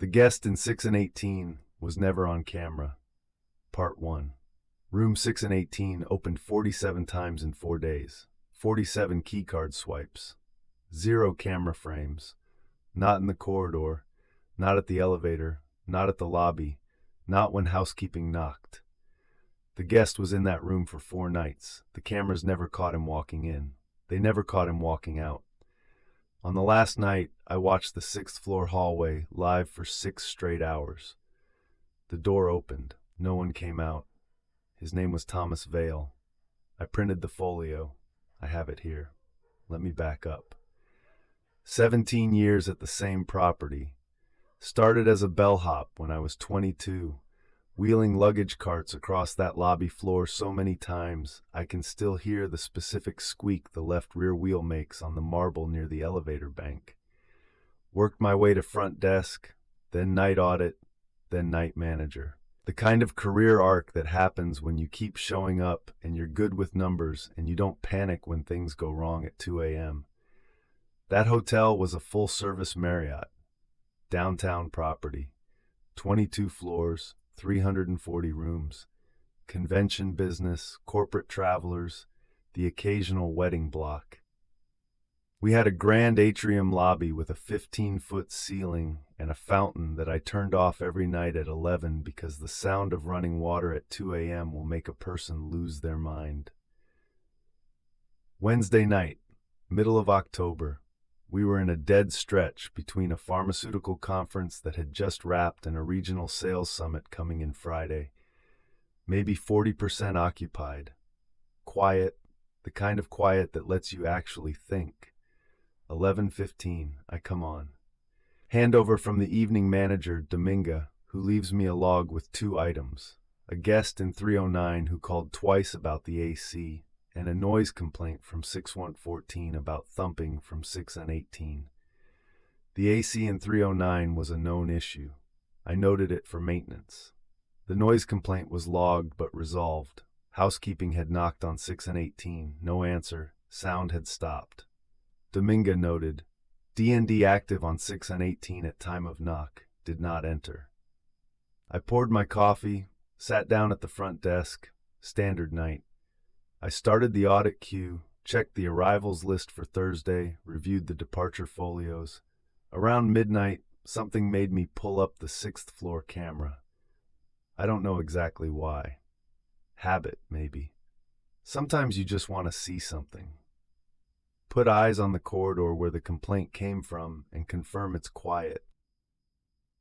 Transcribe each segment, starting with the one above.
The guest in 6 and 18 was never on camera. Part 1. Room 6 and 18 opened 47 times in 4 days. 47 keycard swipes. 0 camera frames. Not in the corridor. Not at the elevator. Not at the lobby. Not when housekeeping knocked. The guest was in that room for 4 nights. The cameras never caught him walking in. They never caught him walking out. On the last night, I watched the 6th floor hallway live for 6 straight hours. The door opened. No one came out. His name was Thomas Vale. I printed the folio. I have it here. Let me back up. 17 years at the same property. Started as a bellhop when I was 22. Wheeling luggage carts across that lobby floor so many times, I can still hear the specific squeak the left rear wheel makes on the marble near the elevator bank. Worked my way to front desk, then night audit, then night manager. The kind of career arc that happens when you keep showing up and you're good with numbers and you don't panic when things go wrong at 2 a.m. That hotel was a full-service Marriott. Downtown property. 22 floors. 340 rooms, convention business, corporate travelers, the occasional wedding block. We had a grand atrium lobby with a 15-foot ceiling and a fountain that I turned off every night at 11 because the sound of running water at 2 a.m. will make a person lose their mind. Wednesday night, middle of October, we were in a dead stretch between a pharmaceutical conference that had just wrapped and a regional sales summit coming in Friday. Maybe 40% occupied. Quiet, the kind of quiet that lets you actually think. 11:15, I come on. Handover from the evening manager, Dominga, who leaves me a log with 2 items. A guest in 309 who called twice about the AC, and a noise complaint from 6114 about thumping from 6 and 18. The AC in 309 was a known issue. I noted it for maintenance. The noise complaint was logged but resolved. Housekeeping had knocked on 6 and 18. No answer. Sound had stopped. Dominga noted, D&D active on 6 and 18 at time of knock. Did not enter. I poured my coffee, sat down at the front desk. Standard night. I started the audit queue, checked the arrivals list for Thursday, reviewed the departure folios. Around midnight, something made me pull up the 6th floor camera. I don't know exactly why. Habit, maybe. Sometimes you just want to see something. Put eyes on the corridor where the complaint came from and confirm it's quiet.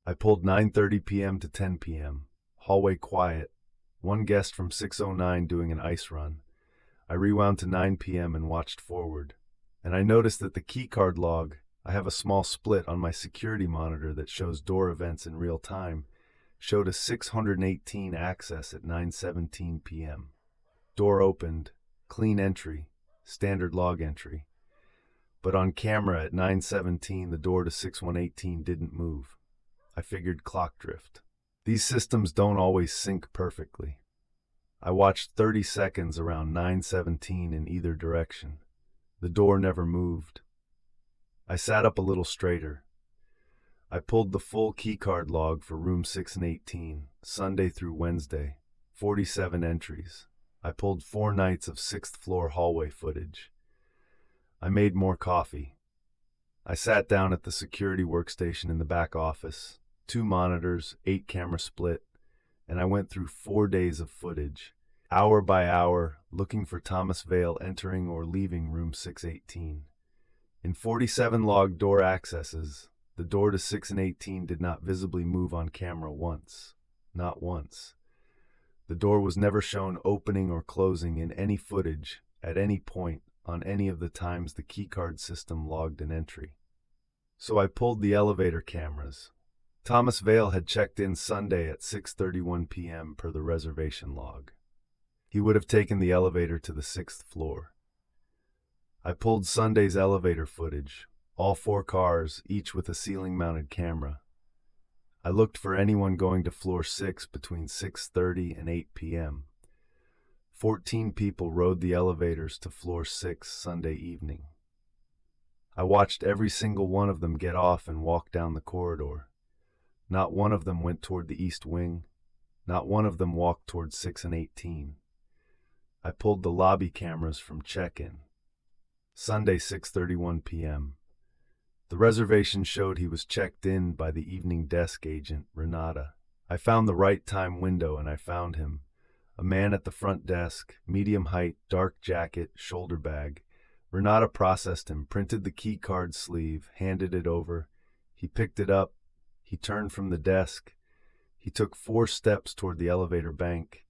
I pulled 9:30 p.m. to 10 p.m. Hallway quiet. One guest from 609 doing an ice run. I rewound to 9 p.m. and watched forward, and I noticed that the keycard log, I have a small split on my security monitor that shows door events in real time, showed a 618 access at 9:17 p.m. Door opened, clean entry, standard log entry. But on camera at 9:17, the door to 6118 didn't move. I figured clock drift. These systems don't always sync perfectly. I watched 30 seconds around 9:17 in either direction. The door never moved. I sat up a little straighter. I pulled the full keycard log for room 6 and 18, Sunday through Wednesday, 47 entries. I pulled 4 nights of 6th floor hallway footage. I made more coffee. I sat down at the security workstation in the back office, 2 monitors, 8 camera split, and I went through 4 days of footage, hour by hour, looking for Thomas Vale entering or leaving room 618. In 47 logged door accesses, the door to 6 and 18 did not visibly move on camera once. Not once. The door was never shown opening or closing in any footage at any point on any of the times the keycard system logged an entry. So I pulled the elevator cameras. Thomas Vale had checked in Sunday at 6:31 p.m. per the reservation log. He would have taken the elevator to the 6th floor. I pulled Sunday's elevator footage, all 4 cars, each with a ceiling-mounted camera. I looked for anyone going to floor 6 between 6:30 and 8 p.m. 14 people rode the elevators to floor 6 Sunday evening. I watched every single one of them get off and walk down the corridor. Not one of them went toward the east wing. Not one of them walked toward 6 and 18. I pulled the lobby cameras from check-in. Sunday, 6:31 p.m. The reservation showed he was checked in by the evening desk agent, Renata. I found the right time window and I found him. A man at the front desk, medium height, dark jacket, shoulder bag. Renata processed him, printed the key card sleeve, handed it over. He picked it up. He turned from the desk. He took 4 steps toward the elevator bank,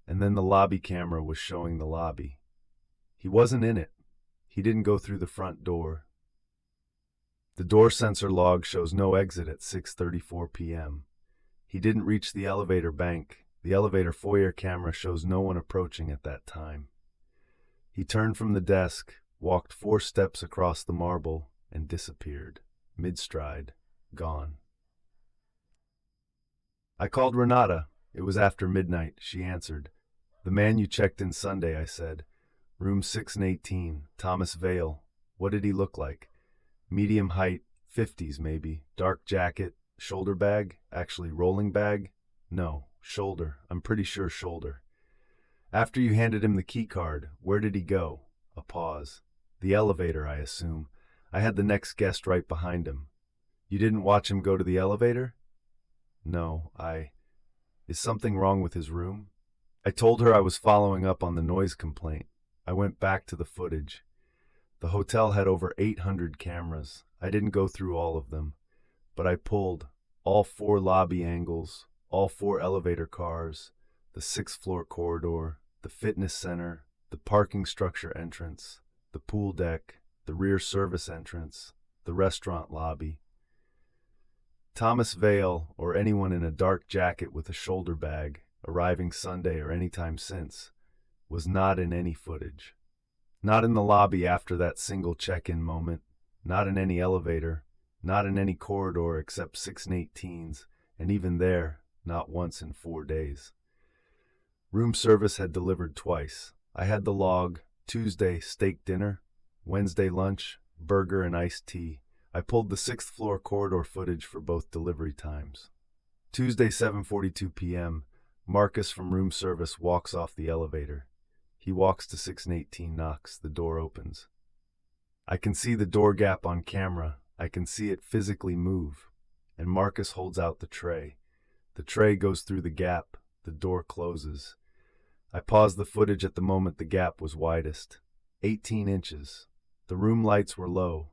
and then the lobby camera was showing the lobby. He wasn't in it. He didn't go through the front door. The door sensor log shows no exit at 6:34 p.m. He didn't reach the elevator bank. The elevator foyer camera shows no one approaching at that time. He turned from the desk, walked 4 steps across the marble, and disappeared. Mid-stride, gone. I called Renata. It was after midnight. She answered. "The man you checked in Sunday," I said. "Room 6 and 18, Thomas Vale. What did he look like?" "Medium height, 50s maybe. Dark jacket, shoulder bag, actually rolling bag? No, shoulder. I'm pretty sure shoulder." "After you handed him the key card, where did he go?" A pause. "The elevator, I assume. I had the next guest right behind him." "You didn't watch him go to the elevator?" "No, Is something wrong with his room?" I told her I was following up on the noise complaint. I went back to the footage. The hotel had over 800 cameras. I didn't go through all of them, but I pulled all 4 lobby angles, all 4 elevator cars, the 6th floor corridor, the fitness center, the parking structure entrance, the pool deck, the rear service entrance, the restaurant lobby. Thomas Vale, or anyone in a dark jacket with a shoulder bag, arriving Sunday or any time since, was not in any footage. Not in the lobby after that single check-in moment, not in any elevator, not in any corridor except 6 and 18s, and even there, not once in 4 days. Room service had delivered twice. I had the log: Tuesday, steak dinner; Wednesday lunch, burger and iced tea. I pulled the 6th floor corridor footage for both delivery times. Tuesday, 7:42 p.m., Marcus from room service walks off the elevator. He walks to 6 and 18, knocks, the door opens. I can see the door gap on camera. I can see it physically move. And Marcus holds out the tray. The tray goes through the gap. The door closes. I paused the footage at the moment the gap was widest. 18 inches. The room lights were low.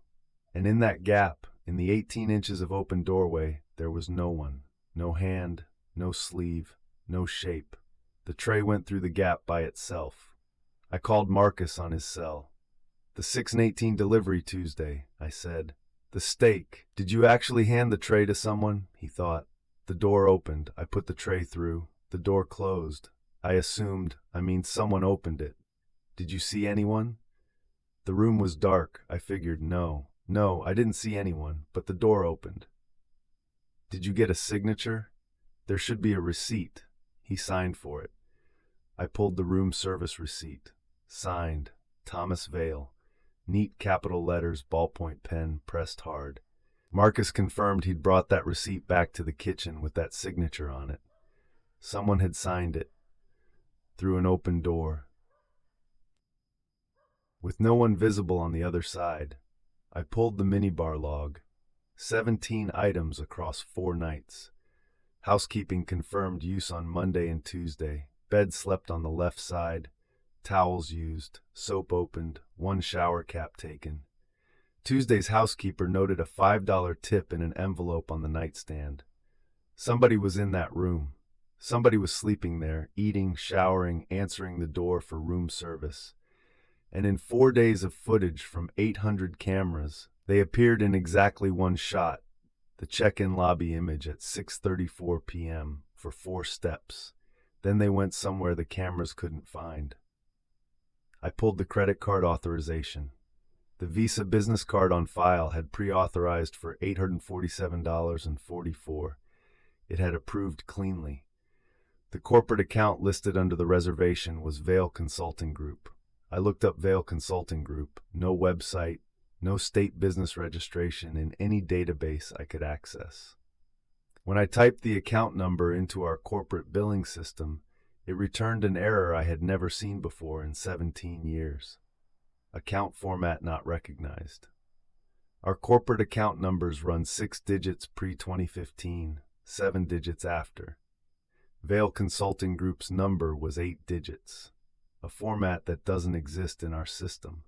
And in that gap, in the 18 inches of open doorway, there was no one. No hand, no sleeve, no shape. The tray went through the gap by itself. I called Marcus on his cell. "The 6 and 18 delivery Tuesday," I said. "The steak. Did you actually hand the tray to someone?" He thought. The door opened. I put the tray through. The door closed. Someone opened it. "Did you see anyone?" The room was dark. I figured no, I didn't see anyone, but the door opened. "Did you get a signature?" "There should be a receipt." He signed for it. I pulled the room service receipt. Signed, Thomas Vale. Neat capital letters, ballpoint pen, pressed hard. Marcus confirmed he'd brought that receipt back to the kitchen with that signature on it. Someone had signed it. Through an open door. With no one visible on the other side, I pulled the minibar log. 17 items across 4 nights. Housekeeping confirmed use on Monday and Tuesday. Bed slept on the left side. Towels used. Soap opened. 1 shower cap taken. Tuesday's housekeeper noted a $5 tip in an envelope on the nightstand. Somebody was in that room. Somebody was sleeping there, eating, showering, answering the door for room service. And in 4 days of footage from 800 cameras, they appeared in exactly 1 shot, the check-in lobby image at 6:34 p.m. for 4 steps. Then they went somewhere the cameras couldn't find. I pulled the credit card authorization. The Visa business card on file had pre-authorized for $847.44. It had approved cleanly. The corporate account listed under the reservation was Vale Consulting Group. I looked up Vale Consulting Group. No website, no state business registration in any database I could access. When I typed the account number into our corporate billing system, it returned an error I had never seen before in 17 years. Account format not recognized. Our corporate account numbers run 6 digits pre-2015, 7 digits after. Vail Consulting Group's number was 8 digits, a format that doesn't exist in our system.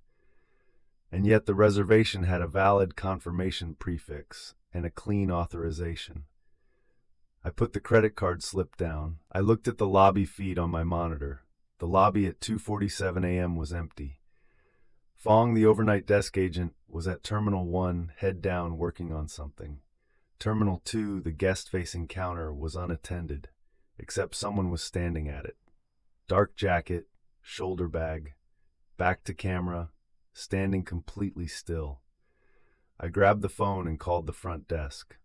And yet the reservation had a valid confirmation prefix and a clean authorization. I put the credit card slip down. I looked at the lobby feed on my monitor. The lobby at 2:47 a.m. was empty. Fong, the overnight desk agent, was at Terminal 1, head down, working on something. Terminal 2, the guest-facing counter, was unattended, except someone was standing at it. Dark jacket, shoulder bag, back to camera, standing completely still. I grabbed the phone and called the front desk.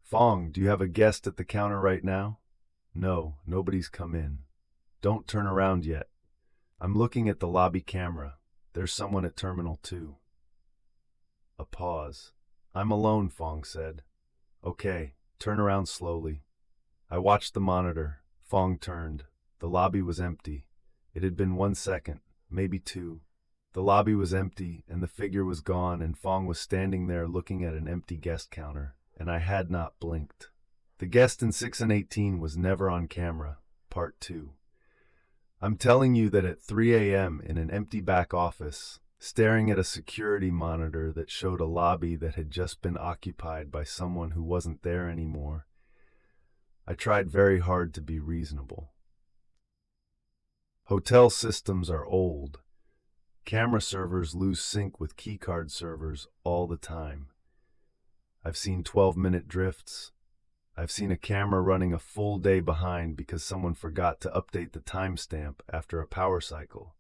Fong, do you have a guest at the counter right now? No, nobody's come in. Don't turn around yet. I'm looking at the lobby camera. There's someone at Terminal 2. A pause. I'm alone, Fong said. Okay, turn around slowly. I watched the monitor. Fong turned. The lobby was empty. It had been 1 second, maybe 2. The lobby was empty, and the figure was gone, and Fong was standing there looking at an empty guest counter, and I had not blinked. The guest in 6 and 18 was never on camera. Part 2. I'm telling you that at 3 a.m. in an empty back office, staring at a security monitor that showed a lobby that had just been occupied by someone who wasn't there anymore, I tried very hard to be reasonable. Hotel systems are old. Camera servers lose sync with keycard servers all the time. I've seen 12-minute drifts. I've seen a camera running a full day behind because someone forgot to update the timestamp after a power cycle.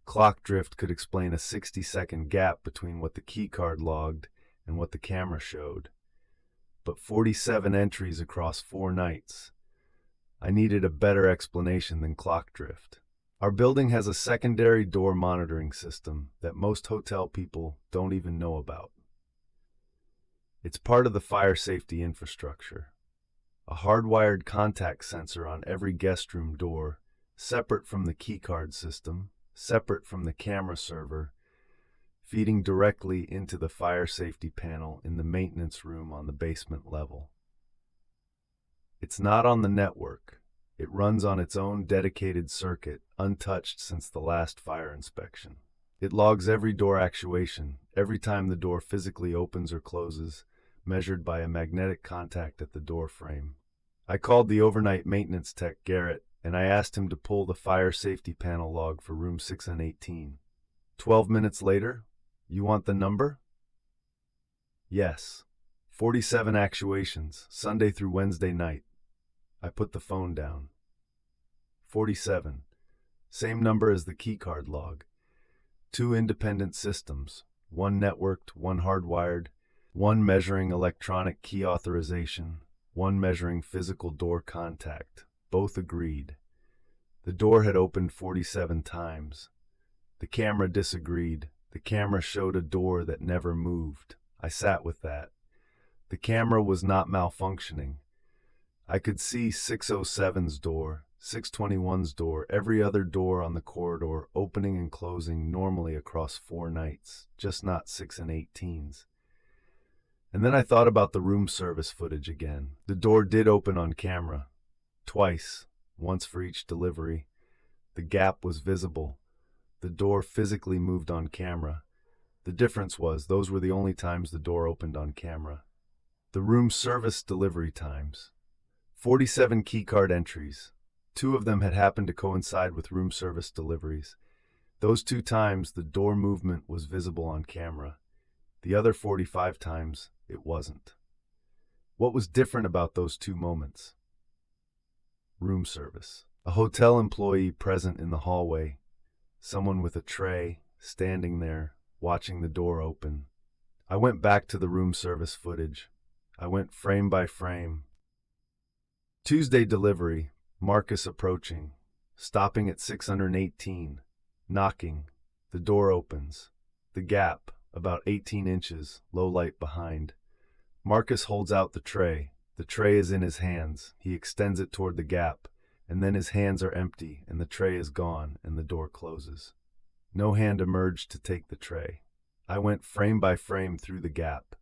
Clock drift could explain a 60-second gap between what the keycard logged and what the camera showed. But 47 entries across 4 nights. I needed a better explanation than clock drift. Our building has a secondary door monitoring system that most hotel people don't even know about. It's part of the fire safety infrastructure. A hardwired contact sensor on every guest room door, separate from the keycard system, separate from the camera server, feeding directly into the fire safety panel in the maintenance room on the basement level. It's not on the network. It runs on its own dedicated circuit, untouched since the last fire inspection. It logs every door actuation, every time the door physically opens or closes, measured by a magnetic contact at the door frame. I called the overnight maintenance tech, Garrett, and I asked him to pull the fire safety panel log for room 6 and 18. 12 minutes later, you want the number? Yes. 47 actuations, Sunday through Wednesday night. I put the phone down. 47. Same number as the keycard log. 2 independent systems, one networked, one hardwired, one measuring electronic key authorization, one measuring physical door contact. Both agreed. The door had opened 47 times. The camera disagreed. The camera showed a door that never moved. I sat with that. The camera was not malfunctioning. I could see 607's door, 621's door, every other door on the corridor opening and closing normally across 4 nights, just not 6 and 18's. And then I thought about the room service footage again. The door did open on camera. Twice, once for each delivery. The gap was visible. The door physically moved on camera. The difference was those were the only times the door opened on camera. The room service delivery times. 47 keycard entries. 2 of them had happened to coincide with room service deliveries. Those 2 times, the door movement was visible on camera. The other 45 times, it wasn't. What was different about those 2 moments? Room service. A hotel employee present in the hallway. Someone with a tray, standing there, watching the door open. I went back to the room service footage. I went frame by frame. Tuesday delivery, Marcus approaching, stopping at 618, knocking, the door opens. The gap, about 18 inches, low light behind. Marcus holds out the tray, The tray is in his hands. He extends it toward the gap, and then his hands are empty, and the tray is gone, and the door closes. No hand emerged to take the tray. I went frame by frame through the gap.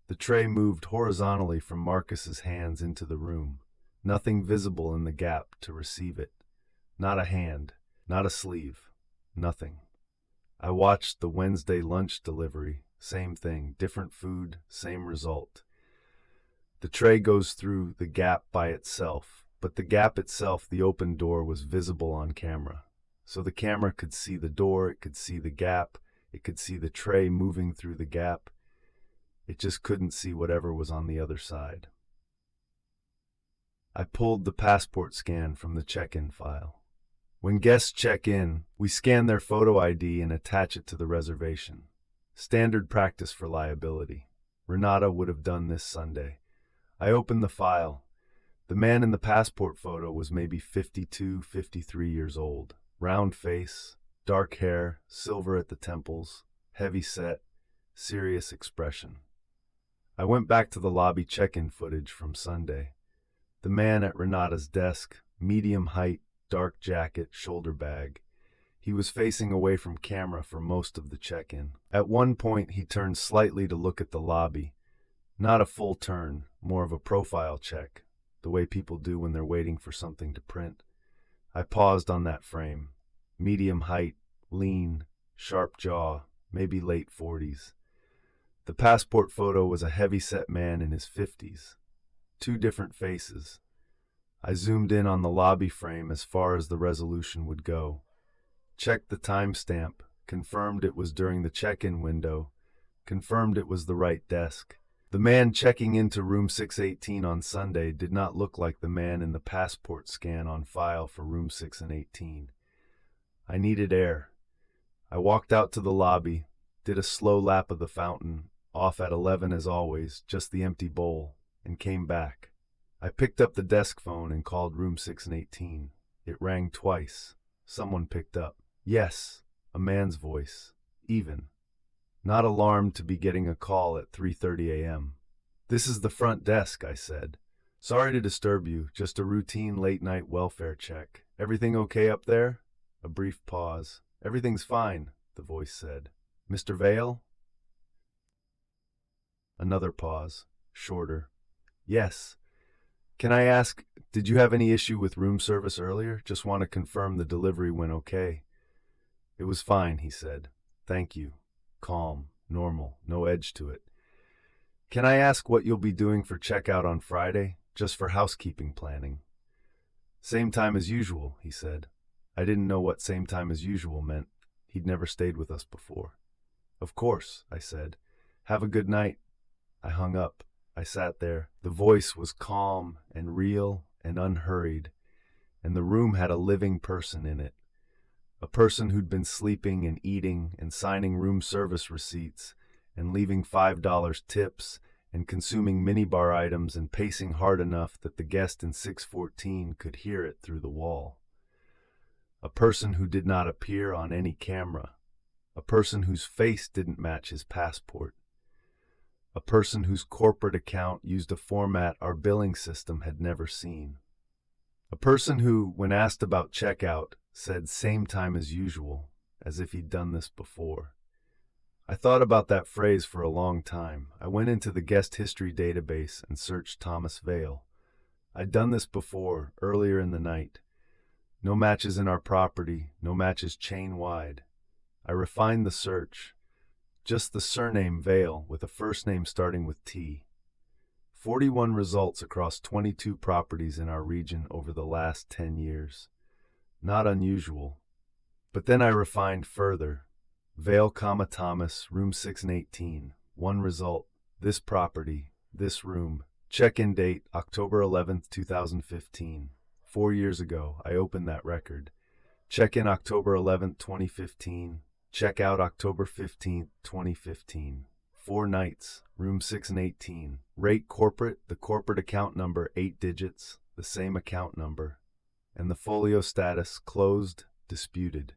The tray moved horizontally from Marcus's hands into the room. Nothing visible in the gap to receive it. Not a hand, not a sleeve, nothing. I watched the Wednesday lunch delivery. Same thing, different food, same result. The tray goes through the gap by itself, but the gap itself, the open door, was visible on camera. So the camera could see the door, it could see the gap, it could see the tray moving through the gap. It just couldn't see whatever was on the other side. I pulled the passport scan from the check-in file. When guests check in, we scan their photo ID and attach it to the reservation. Standard practice for liability. Renata would have done this Sunday. I opened the file. The man in the passport photo was maybe 52, 53 years old. Round face, dark hair, silver at the temples, heavy set, serious expression. I went back to the lobby check-in footage from Sunday. The man at Renata's desk, medium height, dark jacket, shoulder bag. He was facing away from camera for most of the check-in. At one point, he turned slightly to look at the lobby. Not a full turn, more of a profile check, the way people do when they're waiting for something to print. I paused on that frame. Medium height, lean, sharp jaw, maybe late 40s. The passport photo was a heavy-set man in his 50s. Two different faces. I zoomed in on the lobby frame as far as the resolution would go. Checked the timestamp, confirmed it was during the check-in window, confirmed it was the right desk. The man checking into room 618 on Sunday did not look like the man in the passport scan on file for room 6 and 18. I needed air. I walked out to the lobby, did a slow lap of the fountain, off at 11 as always, just the empty bowl, and came back. I picked up the desk phone and called room 6 and 18. It rang twice. Someone picked up. Yes, a man's voice. Even. Not alarmed to be getting a call at 3:30 a.m. "This is the front desk," I said. "Sorry to disturb you, just a routine late-night welfare check. Everything okay up there?" A brief pause. "Everything's fine," the voice said. "Mr. Vale?" Another pause. Shorter. "Yes. Can I ask, did you have any issue with room service earlier? Just want to confirm the delivery went okay." "It was fine," he said. "Thank you." Calm, normal, no edge to it. "Can I ask what you'll be doing for checkout on Friday? Just for housekeeping planning." "Same time as usual," he said. I didn't know what same time as usual meant. He'd never stayed with us before. "Of course," I said. "Have a good night." I hung up. I sat there. The voice was calm and real and unhurried, and the room had a living person in it. A person who'd been sleeping and eating and signing room service receipts and leaving $5 tips and consuming minibar items and pacing hard enough that the guest in 614 could hear it through the wall. A person who did not appear on any camera. A person whose face didn't match his passport. A person whose corporate account used a format our billing system had never seen. A person who, when asked about checkout, said same time as usual, as if he'd done this before. I thought about that phrase for a long time. I went into the guest history database and searched Thomas Vale. I'd done this before, earlier in the night. No matches in our property, no matches chain-wide. I refined the search. Just the surname Vale with a first name starting with T. 41 results across 22 properties in our region over the last 10 years. Not unusual. But then I refined further. Vale, Thomas, room 6 and 18. One result. This property, this room. Check-in date, October 11th, 2015. 4 years ago, I opened that record. Check-in October 11th, 2015. Check-out October 15th, 2015. 4 nights, room 6 and 18. Rate corporate, the corporate account number 8 digits, the same account number. And the folio status, closed, disputed.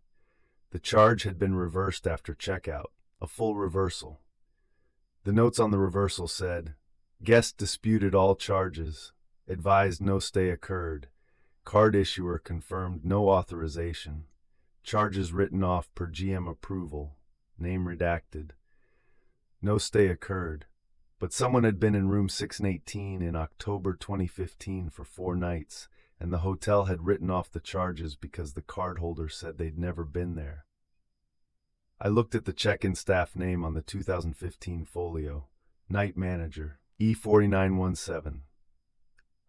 The charge had been reversed after checkout, a full reversal. The notes on the reversal said, "Guest disputed all charges. Advised no stay occurred. Card issuer confirmed no authorization. Charges written off per GM approval. Name redacted. No stay occurred. But someone had been in room 618 in October 2015 for 4 nights, and the hotel had written off the charges because the cardholder said they'd never been there. I looked at the check-in staff name on the 2015 folio. Night manager, E4917.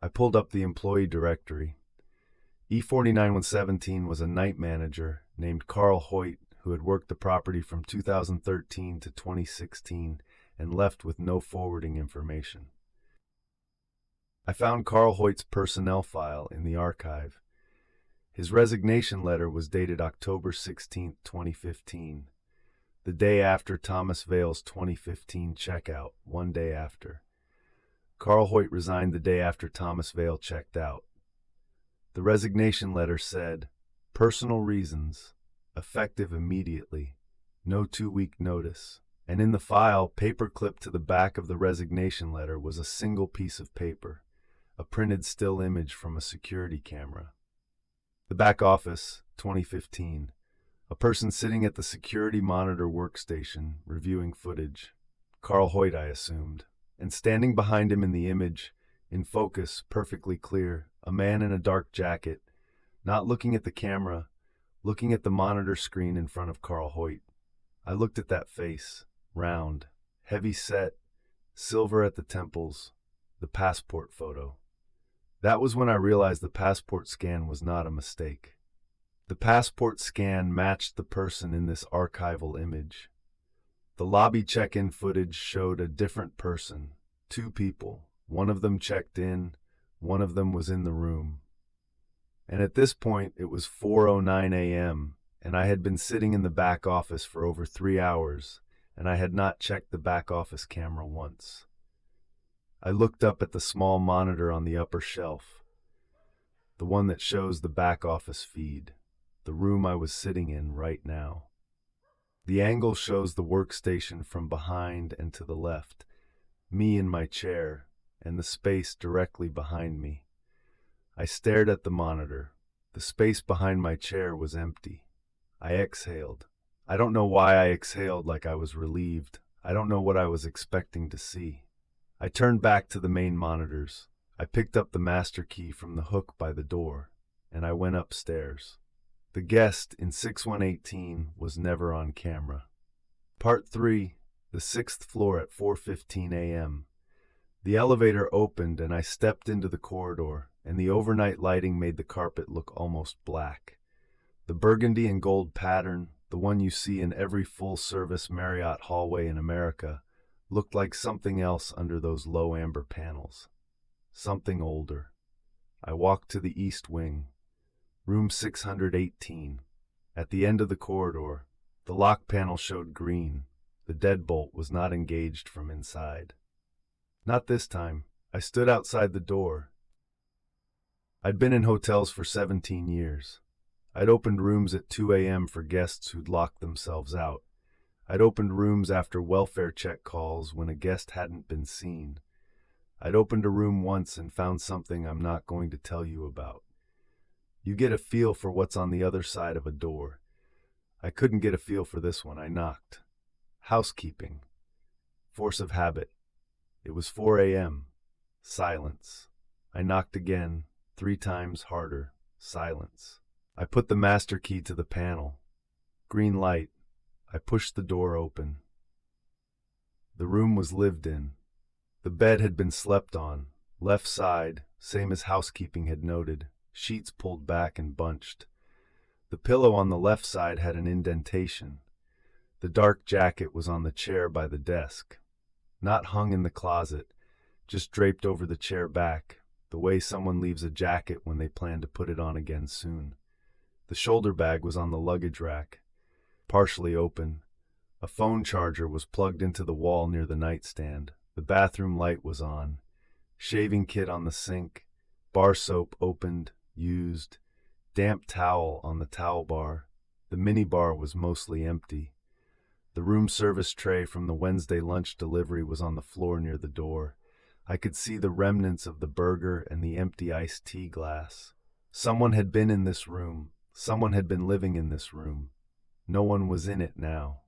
I pulled up the employee directory. E49117 was a night manager named Carl Hoyt who had worked the property from 2013 to 2016 and left with no forwarding information. I found Carl Hoyt's personnel file in the archive. His resignation letter was dated October 16, 2015, the day after Thomas Vale's 2015 checkout, 1 day after. Carl Hoyt resigned the day after Thomas Vale checked out. The resignation letter said, "Personal reasons, effective immediately, no 2-week notice." And in the file, paper clipped to the back of the resignation letter was a single piece of paper, a printed still image from a security camera. The back office, 2015. A person sitting at the security monitor workstation, reviewing footage. Carl Hoyt, I assumed. And standing behind him in the image, in focus, perfectly clear, a man in a dark jacket, not looking at the camera, looking at the monitor screen in front of Carl Hoyt. I looked at that face, round, heavy set, silver at the temples, the passport photo. That was when I realized the passport scan was not a mistake. The passport scan matched the person in this archival image. The lobby check-in footage showed a different person, 2 people. One of them checked in, one of them was in the room. And at this point, it was 4:09 a.m., and I had been sitting in the back office for over 3 hours, and I had not checked the back office camera once. I looked up at the small monitor on the upper shelf, the one that shows the back office feed, the room I was sitting in right now. The angle shows the workstation from behind and to the left, me in my chair, and the space directly behind me. I stared at the monitor. The space behind my chair was empty. I exhaled. I don't know why I exhaled like I was relieved. I don't know what I was expecting to see. I turned back to the main monitors. I picked up the master key from the hook by the door, and I went upstairs. The guest in 6118 was never on camera. Part 3, the 6th floor at 4:15 a.m. The elevator opened and I stepped into the corridor, and the overnight lighting made the carpet look almost black. The burgundy and gold pattern, the one you see in every full-service Marriott hallway in America, looked like something else under those low amber panels. Something older. I walked to the east wing. Room 618. At the end of the corridor, the lock panel showed green. The deadbolt was not engaged from inside. Not this time. I stood outside the door. I'd been in hotels for 17 years. I'd opened rooms at 2 a.m. for guests who'd locked themselves out. I'd opened rooms after welfare check calls when a guest hadn't been seen. I'd opened a room once and found something I'm not going to tell you about. You get a feel for what's on the other side of a door. I couldn't get a feel for this one. I knocked. Housekeeping. Force of habit. It was 4 a.m. Silence. I knocked again, 3 times harder. Silence. I put the master key to the panel. Green light. I pushed the door open. The room was lived in. The bed had been slept on. Left side, same as housekeeping had noted. Sheets pulled back and bunched. The pillow on the left side had an indentation. The dark jacket was on the chair by the desk. Not hung in the closet, just draped over the chair back, the way someone leaves a jacket when they plan to put it on again soon. The shoulder bag was on the luggage rack, partially open. A phone charger was plugged into the wall near the nightstand. The bathroom light was on. Shaving kit on the sink. Bar soap opened, used. Damp towel on the towel bar. The minibar was mostly empty. The room service tray from the Wednesday lunch delivery was on the floor near the door. I could see the remnants of the burger and the empty iced tea glass. Someone had been in this room. Someone had been living in this room. No one was in it now.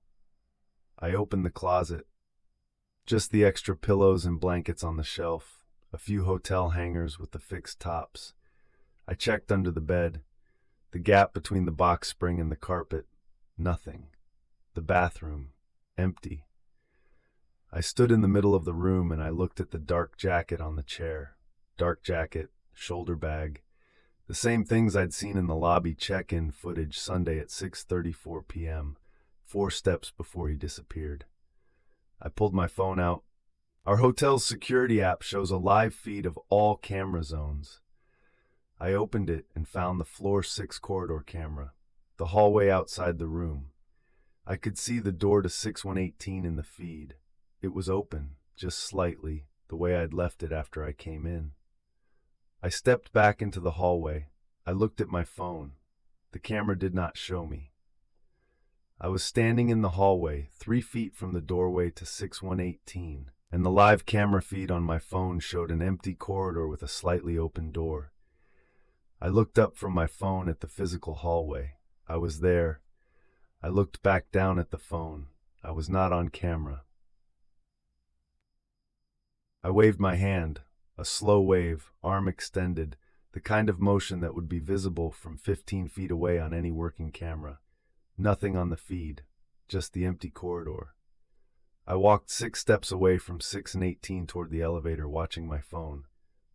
I opened the closet. Just the extra pillows and blankets on the shelf, a few hotel hangers with the fixed tops. I checked under the bed, the gap between the box spring and the carpet. Nothing. The bathroom. Empty. I stood in the middle of the room and I looked at the dark jacket on the chair. Dark jacket, shoulder bag. The same things I'd seen in the lobby check-in footage Sunday at 6:34 p.m., 4 steps before he disappeared. I pulled my phone out. Our hotel's security app shows a live feed of all camera zones. I opened it and found the floor 6 corridor camera, the hallway outside the room. I could see the door to 6118 in the feed. It was open, just slightly, the way I'd left it after I came in. I stepped back into the hallway. I looked at my phone. The camera did not show me. I was standing in the hallway, 3 feet from the doorway to 6118, and the live camera feed on my phone showed an empty corridor with a slightly open door. I looked up from my phone at the physical hallway. I was there. I looked back down at the phone. I was not on camera. I waved my hand, a slow wave, arm extended, the kind of motion that would be visible from 15 feet away on any working camera. Nothing on the feed, just the empty corridor. I walked 6 steps away from 618 toward the elevator, watching my phone.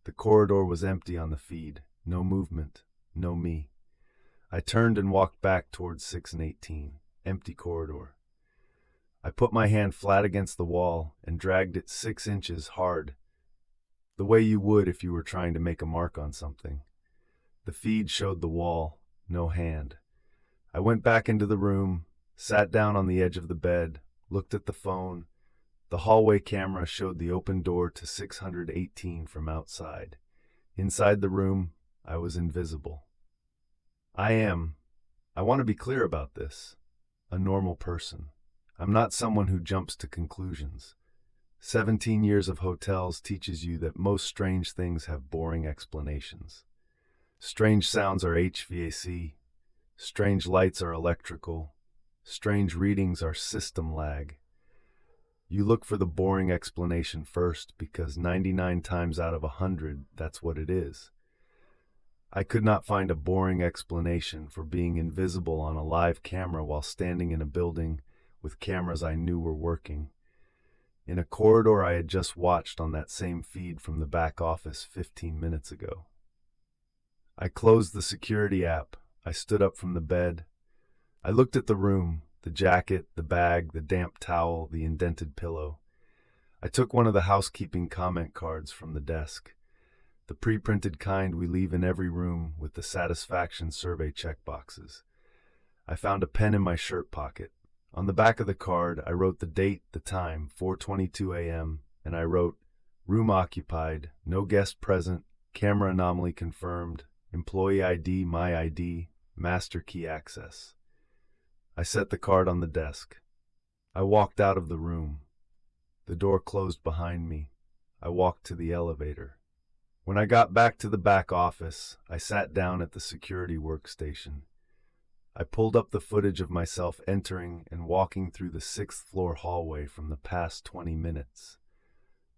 The corridor was empty on the feed, no movement, no me. I turned and walked back towards 618, empty corridor. I put my hand flat against the wall and dragged it 6 inches hard, the way you would if you were trying to make a mark on something. The feed showed the wall, no hand. I went back into the room, sat down on the edge of the bed, looked at the phone. The hallway camera showed the open door to 618 from outside. Inside the room, I was invisible. I want to be clear about this, a normal person. I'm not someone who jumps to conclusions. 17 years of hotels teaches you that most strange things have boring explanations. Strange sounds are HVAC. Strange lights are electrical. Strange readings are system lag. You look for the boring explanation first because 99 times out of 100, that's what it is. I could not find a boring explanation for being invisible on a live camera while standing in a building with cameras I knew were working. In a corridor I had just watched on that same feed from the back office 15 minutes ago. I closed the security app. I stood up from the bed. I looked at the room, the jacket, the bag, the damp towel, the indented pillow. I took one of the housekeeping comment cards from the desk, the pre-printed kind we leave in every room with the satisfaction survey checkboxes. I found a pen in my shirt pocket. On the back of the card, I wrote the date, the time, 4:22 a.m., and I wrote, room occupied, no guest present, camera anomaly confirmed, employee ID, my ID, master key access. I set the card on the desk. I walked out of the room. The door closed behind me. I walked to the elevator. When I got back to the back office, I sat down at the security workstation. I pulled up the footage of myself entering and walking through the 6th floor hallway from the past 20 minutes.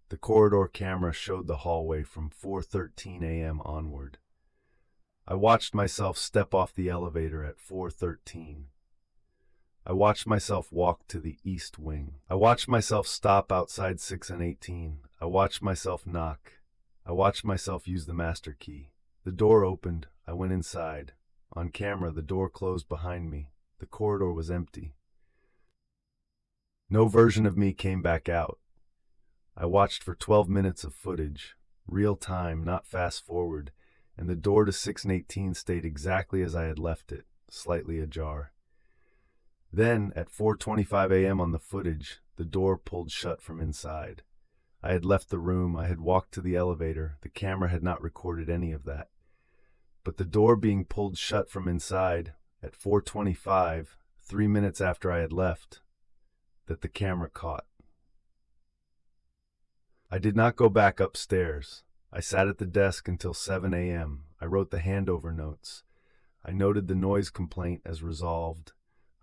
The corridor camera showed the hallway from 4:13 a.m. onward. I watched myself step off the elevator at 4:13. I watched myself walk to the east wing. I watched myself stop outside 6 and 18. I watched myself knock. I watched myself use the master key. The door opened. I went inside. On camera, the door closed behind me. The corridor was empty. No version of me came back out. I watched for 12 minutes of footage, real time, not fast forward, and the door to 6 and 18 stayed exactly as I had left it, slightly ajar. Then, at 4:25 a.m. on the footage, the door pulled shut from inside. I had left the room, I had walked to the elevator, the camera had not recorded any of that. But the door being pulled shut from inside, at 4:25, 3 minutes after I had left, that the camera caught. I did not go back upstairs. I sat at the desk until 7 a.m. I wrote the handover notes. I noted the noise complaint as resolved.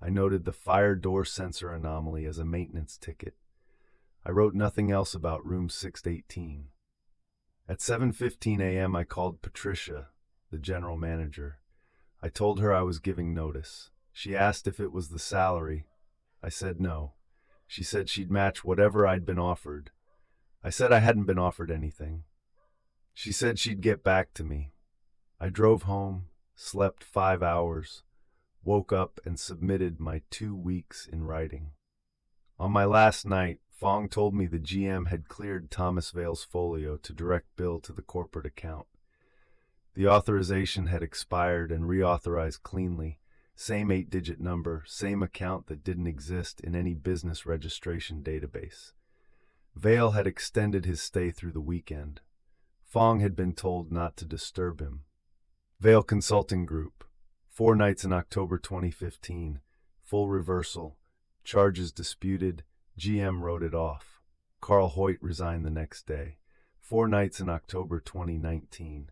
I noted the fire door sensor anomaly as a maintenance ticket. I wrote nothing else about room 618. At 7:15 a.m. I called Patricia, the general manager. I told her I was giving notice. She asked if it was the salary. I said no. She said she'd match whatever I'd been offered. I said I hadn't been offered anything. She said she'd get back to me. I drove home, slept 5 hours, woke up and submitted my 2 weeks in writing. On my last night, Fong told me the GM had cleared Thomas Vale's folio to direct bill to the corporate account. The authorization had expired and reauthorized cleanly. Same 8-digit number, same account that didn't exist in any business registration database. Vale had extended his stay through the weekend. Fong had been told not to disturb him. Vale Consulting Group, 4 nights in October 2015, full reversal, charges disputed, GM wrote it off. Carl Hoyt resigned the next day. 4 nights in October 2019.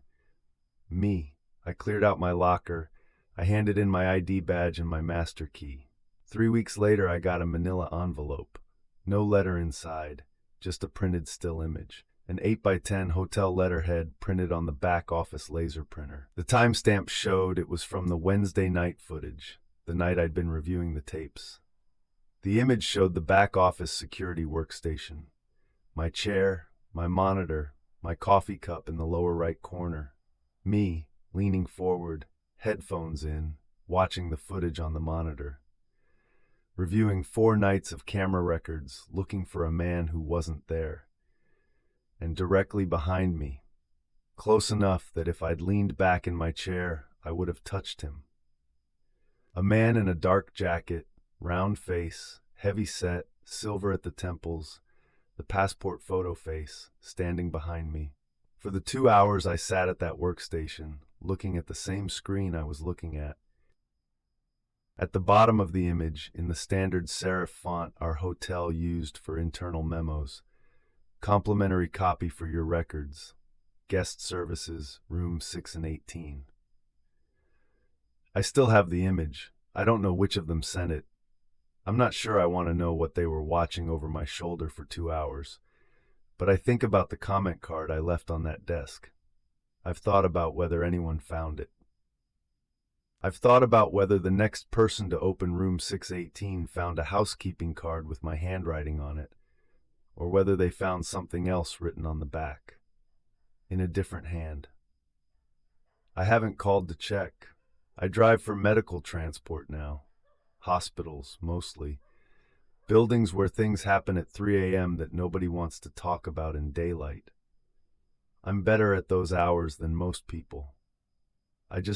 Me, I cleared out my locker. I handed in my ID badge and my master key. 3 weeks later, I got a manila envelope. No letter inside, just a printed still image. An 8x10 hotel letterhead printed on the back office laser printer. The timestamp showed it was from the Wednesday night footage, the night I'd been reviewing the tapes. The image showed the back office security workstation. My chair, my monitor, my coffee cup in the lower right corner. Me, leaning forward, headphones in, watching the footage on the monitor. Reviewing 4 nights of camera records, looking for a man who wasn't there. And directly behind me, close enough that if I'd leaned back in my chair, I would have touched him. A man in a dark jacket, round face, heavy set, silver at the temples, the passport photo face, standing behind me. For the 2 hours I sat at that workstation, looking at the same screen I was looking at. At the bottom of the image, in the standard serif font our hotel used for internal memos, complimentary copy for your records, guest services, room 6 and 18. I still have the image. I don't know which of them sent it. I'm not sure I want to know what they were watching over my shoulder for 2 hours, but I think about the comment card I left on that desk. I've thought about whether anyone found it. I've thought about whether the next person to open room 618 found a housekeeping card with my handwriting on it, or whether they found something else written on the back, in a different hand. I haven't called to check. I drive for medical transport now. Hospitals, mostly. Buildings where things happen at 3 a.m. that nobody wants to talk about in daylight. I'm better at those hours than most people. I just